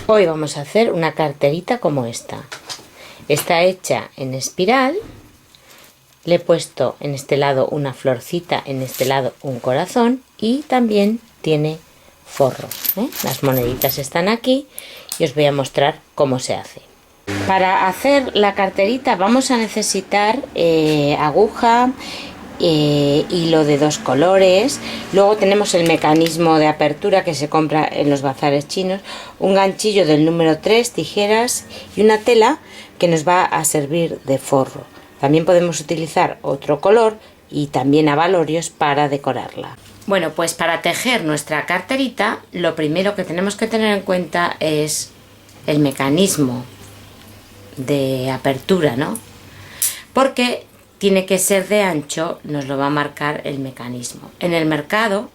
Hoy vamos a hacer una carterita como esta. Está hecha en espiral. Le he puesto en este lado una florcita, en este lado un corazón y también tiene forros, ¿eh? Las moneditas están aquí y os voy a mostrar cómo se hace. Para hacer la carterita vamos a necesitar aguja, hilo de 2 colores, luego tenemos el mecanismo de apertura que se compra en los bazares chinos, un ganchillo del número 3, tijeras y una tela que nos va a servir de forro. También podemos utilizar otro color y también abalorios para decorarla. Bueno, pues para tejer nuestra carterita lo primero que tenemos que tener en cuenta es el mecanismo de apertura, ¿no? Porque tiene que ser de ancho, nos lo va a marcar el mecanismo. En el mercado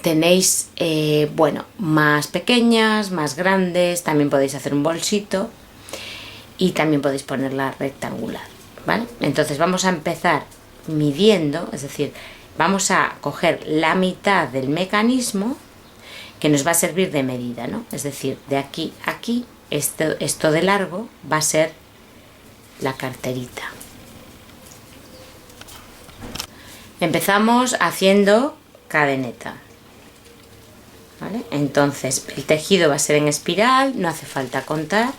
tenéis, bueno, más pequeñas, más grandes, también podéis hacer un bolsito y también podéis ponerla rectangular, ¿vale? Entonces vamos a empezar midiendo, es decir, vamos a coger la mitad del mecanismo que nos va a servir de medida, ¿no? Es decir, de aquí a aquí, esto de largo va a ser la carterita. Empezamos haciendo cadeneta, ¿vale? Entonces el tejido va a ser en espiral, no hace falta contar,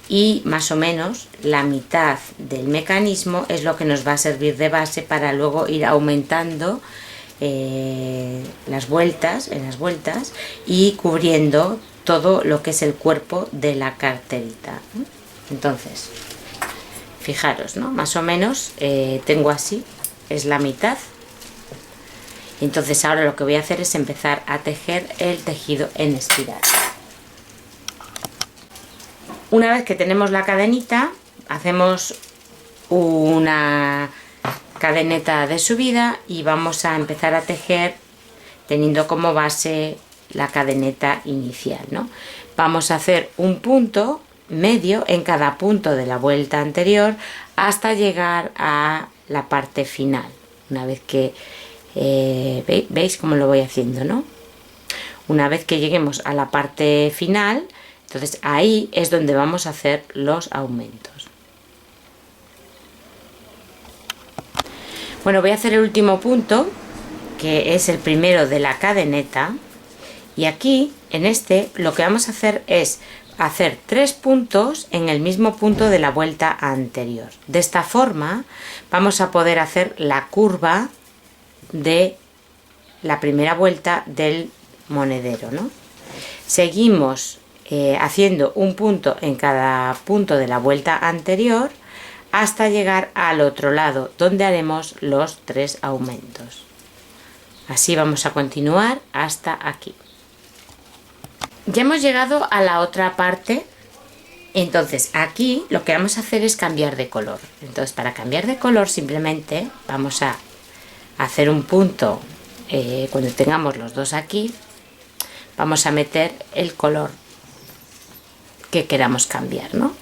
y más o menos la mitad del mecanismo es lo que nos va a servir de base para luego ir aumentando en las vueltas y cubriendo todo lo que es el cuerpo de la carterita. Entonces, fijaros, ¿no? Más o menos tengo así. Es la mitad. Entonces ahora lo que voy a hacer es empezar a tejer el tejido en espiral. Una vez que tenemos la cadenita, hacemos una cadeneta de subida y vamos a empezar a tejer teniendo como base la cadeneta inicial, ¿no? Vamos a hacer un punto medio en cada punto de la vuelta anterior hasta llegar a la parte final. Una vez que veis cómo lo voy haciendo, ¿no? Una vez que lleguemos a la parte final, entonces ahí es donde vamos a hacer los aumentos. Bueno, voy a hacer el último punto, que es el primero de la cadeneta, y aquí en este lo que vamos a hacer es hacer 3 puntos en el mismo punto de la vuelta anterior. De esta forma vamos a poder hacer la curva de la primera vuelta del monedero, ¿no? Seguimos haciendo un punto en cada punto de la vuelta anterior hasta llegar al otro lado, donde haremos los 3 aumentos. Así vamos a continuar hasta aquí. Ya hemos llegado a la otra parte. Entonces aquí lo que vamos a hacer es cambiar de color. Entonces para cambiar de color simplemente vamos a hacer un punto cuando tengamos los dos aquí, vamos a meter el color que queramos cambiar, ¿no?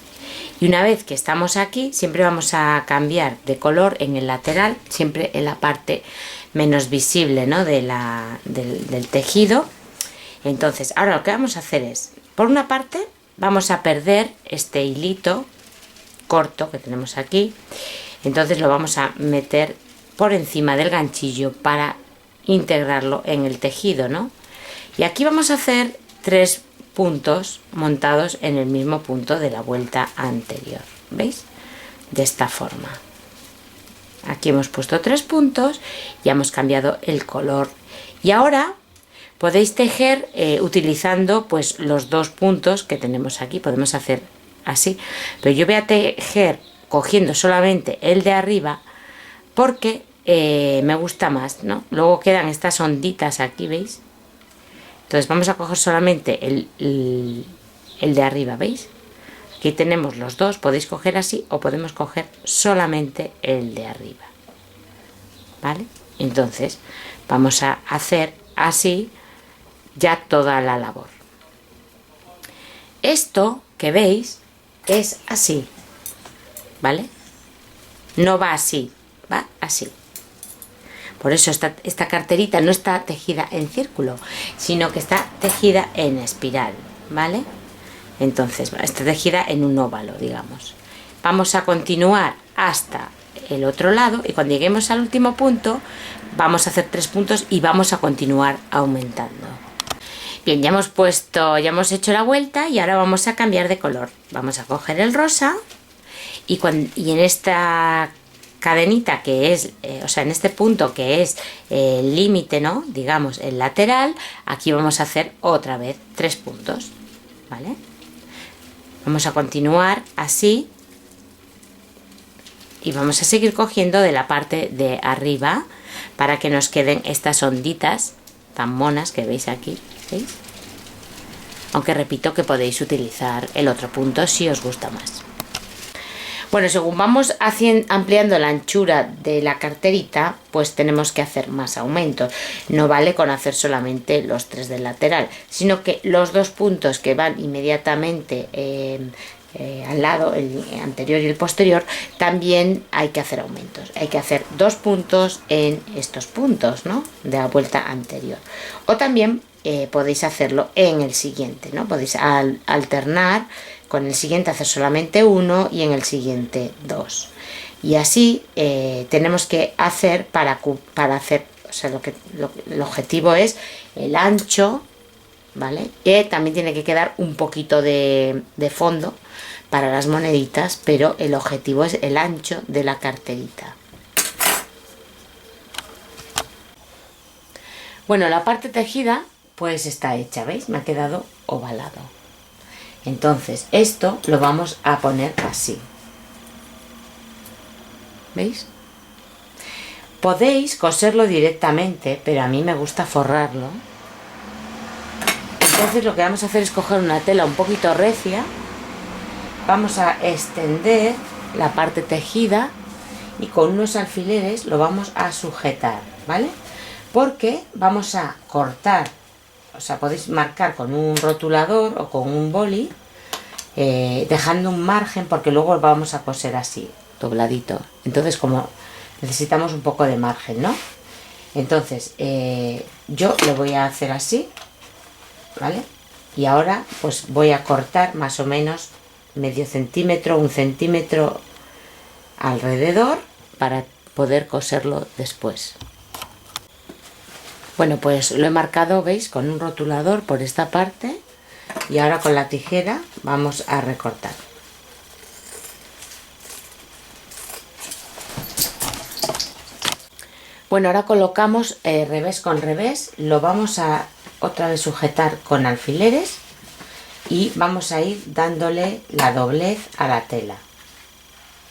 Y una vez que estamos aquí siempre vamos a cambiar de color en el lateral, siempre en la parte menos visible, ¿no? del tejido. Entonces ahora lo que vamos a hacer es, por una parte vamos a perder este hilito corto que tenemos aquí, entonces lo vamos a meter por encima del ganchillo para integrarlo en el tejido, ¿no? Y aquí vamos a hacer 3 puntos montados en el mismo punto de la vuelta anterior, ¿veis? De esta forma. Aquí hemos puesto 3 puntos, ya hemos cambiado el color y ahora podéis tejer utilizando pues los 2 puntos que tenemos aquí. Podemos hacer así, pero yo voy a tejer cogiendo solamente el de arriba porque me gusta más, ¿no? Luego quedan estas onditas aquí, ¿veis? Entonces vamos a coger solamente el de arriba, ¿veis? Aquí tenemos los dos, podéis coger así o podemos coger solamente el de arriba, ¿vale? Entonces vamos a hacer así ya toda la labor. Esto que veis es así, ¿vale? No va así, va así. Por eso esta carterita no está tejida en círculo, sino que está tejida en espiral. ¿vale? Entonces está tejida en un óvalo, digamos. Vamos a continuar hasta el otro lado y cuando lleguemos al último punto vamos a hacer 3 puntos y vamos a continuar aumentando. Bien, ya hemos hecho la vuelta y ahora vamos a cambiar de color. Vamos a coger el rosa y en esta cadenita que es, o sea, en este punto que es el límite, ¿no? Digamos, el lateral, aquí vamos a hacer otra vez 3 puntos, ¿vale? Vamos a continuar así y vamos a seguir cogiendo de la parte de arriba para que nos queden estas onditas tan monas que veis aquí, ¿veis? Aunque repito que podéis utilizar el otro punto si os gusta más. Bueno, según vamos ampliando la anchura de la carterita, pues tenemos que hacer más aumentos. No vale con hacer solamente los 3 del lateral, sino que los 2 puntos que van inmediatamente al lado, el anterior y el posterior, también hay que hacer aumentos. Hay que hacer 2 puntos en estos puntos, ¿no? De la vuelta anterior. O también podéis hacerlo en el siguiente, ¿no? Podéis alternar con el siguiente, hacer solamente 1 y en el siguiente 2. Y así tenemos que hacer para hacer, o sea, el objetivo es el ancho, ¿vale? Que también tiene que quedar un poquito de fondo para las moneditas, pero el objetivo es el ancho de la carterita. Bueno, la parte tejida pues está hecha, ¿veis? Me ha quedado ovalado. Entonces esto lo vamos a poner así, ¿veis? Podéis coserlo directamente, pero a mí me gusta forrarlo. Entonces lo que vamos a hacer es coger una tela un poquito recia, vamos a extender la parte tejida y con unos alfileres lo vamos a sujetar, ¿vale? Porque vamos a cortar, o sea, podéis marcar con un rotulador o con un boli, dejando un margen porque luego vamos a coser así, dobladito. Entonces, como necesitamos un poco de margen, ¿no? Entonces, yo lo voy a hacer así, ¿vale? Y ahora, pues voy a cortar más o menos medio centímetro, 1 centímetro alrededor para poder coserlo después. Bueno, pues lo he marcado, ¿veis? Con un rotulador por esta parte y ahora con la tijera vamos a recortar. Bueno, ahora colocamos revés con revés, lo vamos a otra vez sujetar con alfileres y vamos a ir dándole la doblez a la tela,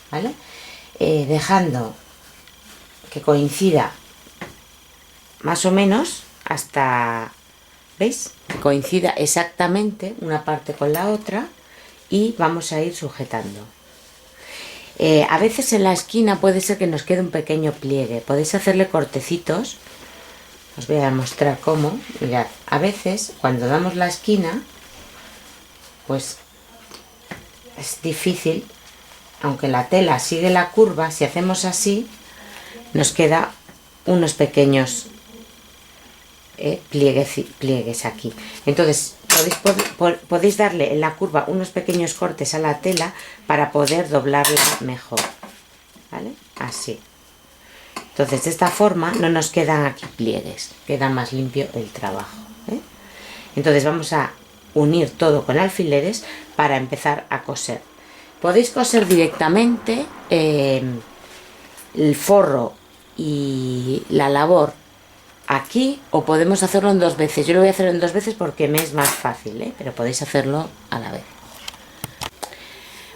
¿vale? Dejando que coincida más o menos hasta, ¿veis? Que coincida exactamente una parte con la otra y vamos a ir sujetando. A veces en la esquina puede ser que nos quede un pequeño pliegue, podéis hacerle cortecitos, os voy a mostrar cómo. Mirad, a veces cuando damos la esquina pues es difícil, aunque la tela sigue la curva, si hacemos así nos queda unos pequeños pliegues aquí. Entonces podéis darle en la curva unos pequeños cortes a la tela para poder doblarla mejor, ¿vale? Así. Entonces de esta forma no nos quedan aquí pliegues, queda más limpio el trabajo, ¿eh? Entonces vamos a unir todo con alfileres para empezar a coser. Podéis coser directamente el forro y la labor aquí o podemos hacerlo en 2 veces. Yo lo voy a hacer en 2 veces porque me es más fácil, ¿eh? Pero podéis hacerlo a la vez.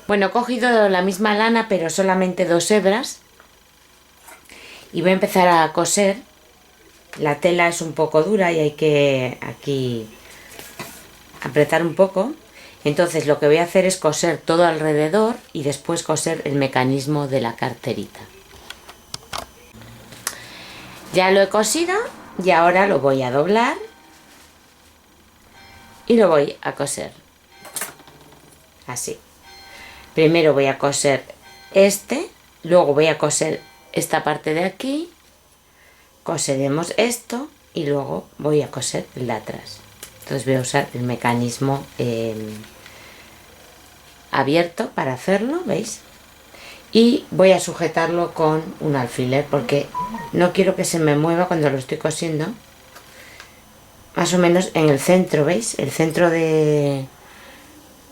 Bueno, he cogido la misma lana pero solamente 2 hebras y voy a empezar a coser. La tela es un poco dura y hay que aquí apretar un poco. Entonces lo que voy a hacer es coser todo alrededor y después coser el mecanismo de la carterita. Ya lo he cosido y ahora lo voy a doblar y lo voy a coser así. Primero voy a coser luego voy a coser esta parte de aquí, coseremos esto y luego voy a coser el de atrás. Entonces voy a usar el mecanismo abierto para hacerlo, ¿veis? Y voy a sujetarlo con un alfiler porque no quiero que se me mueva cuando lo estoy cosiendo. Más o menos en el centro, ¿veis? El centro de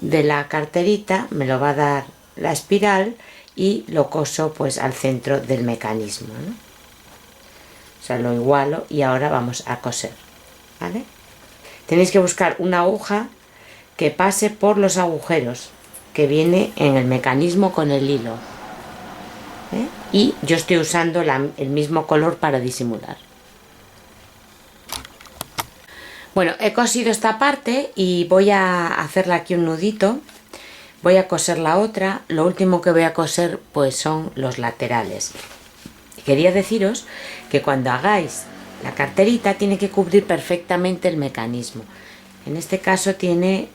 la carterita me lo va a dar la espiral y lo coso pues al centro del mecanismo, ¿no? O sea, lo igualo y ahora vamos a coser, ¿vale? Tenéis que buscar una aguja que pase por los agujeros que viene en el mecanismo con el hilo, ¿eh? Y yo estoy usando el mismo color para disimular. Bueno, he cosido esta parte y voy a hacerle aquí un nudito. Voy a coser la otra. Lo último que voy a coser pues son los laterales. Quería deciros que cuando hagáis la carterita tiene que cubrir perfectamente el mecanismo. En este caso tiene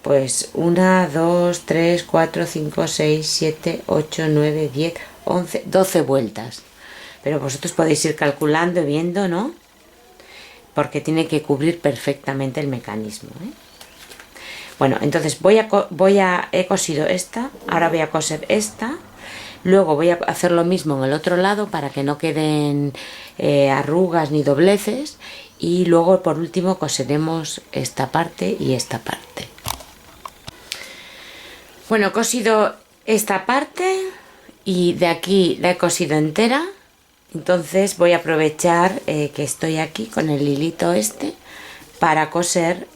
pues 1, 2, 3, 4, 5, 6, 7, 8, 9, 10, 11, 12 vueltas. Pero vosotros podéis ir calculando y viendo, ¿no? Porque tiene que cubrir perfectamente el mecanismo, ¿eh? Bueno, entonces he cosido esta, ahora voy a coser esta, luego voy a hacer lo mismo en el otro lado para que no queden arrugas ni dobleces, y luego por último coseremos esta parte y esta parte. Bueno, he cosido esta parte y de aquí la he cosido entera. Entonces voy a aprovechar que estoy aquí con el hilito este para coser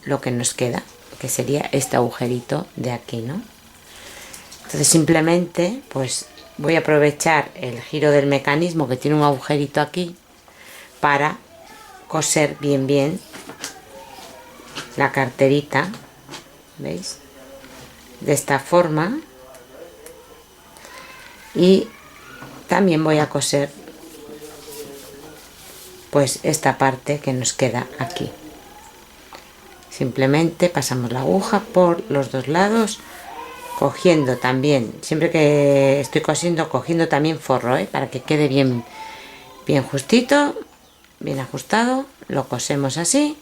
lo que nos queda, que sería este agujerito de aquí, ¿no? Entonces simplemente pues voy a aprovechar el giro del mecanismo que tiene un agujerito aquí para coser bien la carterita, ¿veis? De esta forma, y también voy a coser pues esta parte que nos queda aquí. Simplemente pasamos la aguja por los dos lados, cogiendo también, siempre que estoy cosiendo, cogiendo también forro, para que quede bien justito, bien ajustado. Lo cosemos así.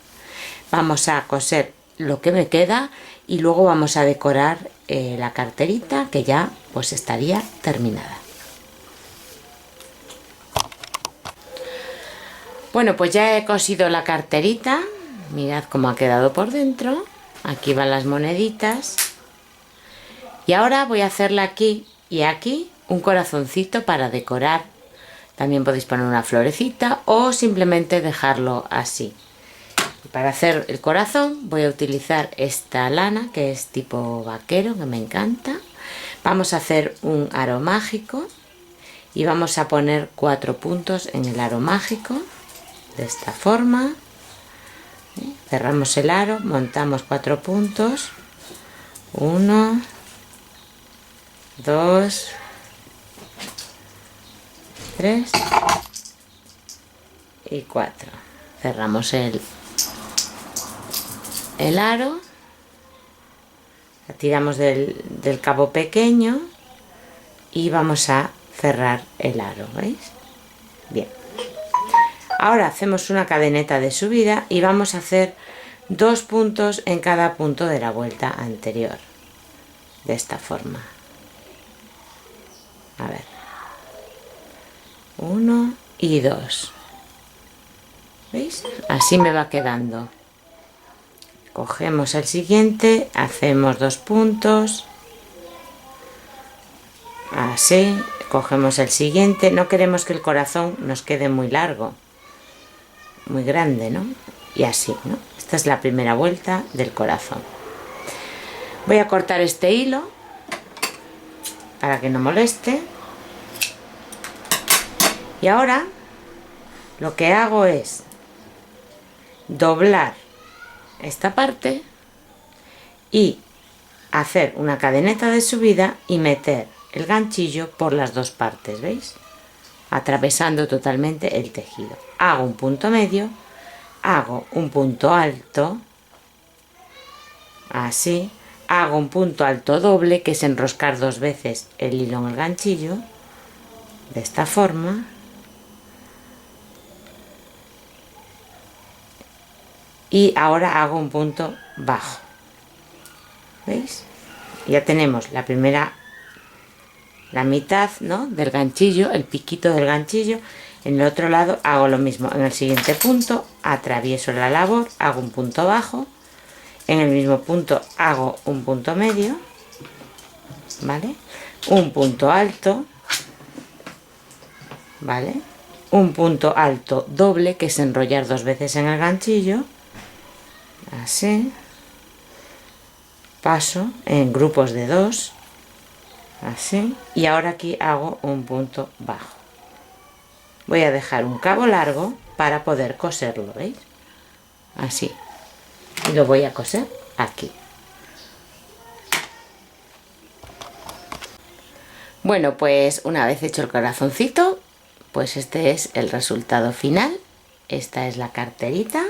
Vamos a coser lo que me queda y luego vamos a decorar la carterita, que ya pues estaría terminada. Bueno, pues ya he cosido la carterita. Mirad cómo ha quedado por dentro. Aquí van las moneditas. Y ahora voy a hacerle aquí y aquí un corazoncito para decorar. También podéis poner una florecita o simplemente dejarlo así. Para hacer el corazón voy a utilizar esta lana que es tipo vaquero, que me encanta. Vamos a hacer un aro mágico y vamos a poner 4 puntos en el aro mágico de esta forma. Cerramos el aro, montamos 4 puntos, 1, 2, 3 y 4. Cerramos el aro, la tiramos del cabo pequeño y vamos a cerrar el aro, ¿veis? Bien. Ahora hacemos una cadeneta de subida y vamos a hacer 2 puntos en cada punto de la vuelta anterior, de esta forma. A ver, 1 y 2, ¿veis? Así me va quedando. Cogemos el siguiente, hacemos 2 puntos, así. Cogemos el siguiente. No queremos que el corazón nos quede muy largo, muy grande, ¿no? Y así, ¿no? Esta es la primera vuelta del corazón. Voy a cortar este hilo para que no moleste. Y ahora lo que hago es doblar esta parte y hacer una cadeneta de subida y meter el ganchillo por las dos partes, ¿veis? Atravesando totalmente el tejido. Hago un punto medio, hago un punto alto, así, hago un punto alto doble, que es enroscar 2 veces el hilo en el ganchillo, de esta forma, y ahora hago un punto bajo. ¿Veis? Ya tenemos la primera, la mitad, ¿no?, del ganchillo, el piquito del ganchillo. En el otro lado hago lo mismo. En el siguiente punto atravieso la labor, hago un punto bajo, en el mismo punto hago un punto medio, ¿vale?, un punto alto, ¿vale?, un punto alto doble, que es enrollar 2 veces en el ganchillo, así, paso en grupos de 2, así, y ahora aquí hago un punto bajo. Voy a dejar un cabo largo para poder coserlo, ¿veis? Así, y lo voy a coser aquí. Bueno, pues una vez hecho el corazoncito, pues este es el resultado final. Esta es la carterita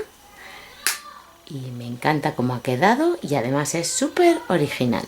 y me encanta cómo ha quedado y además es súper original.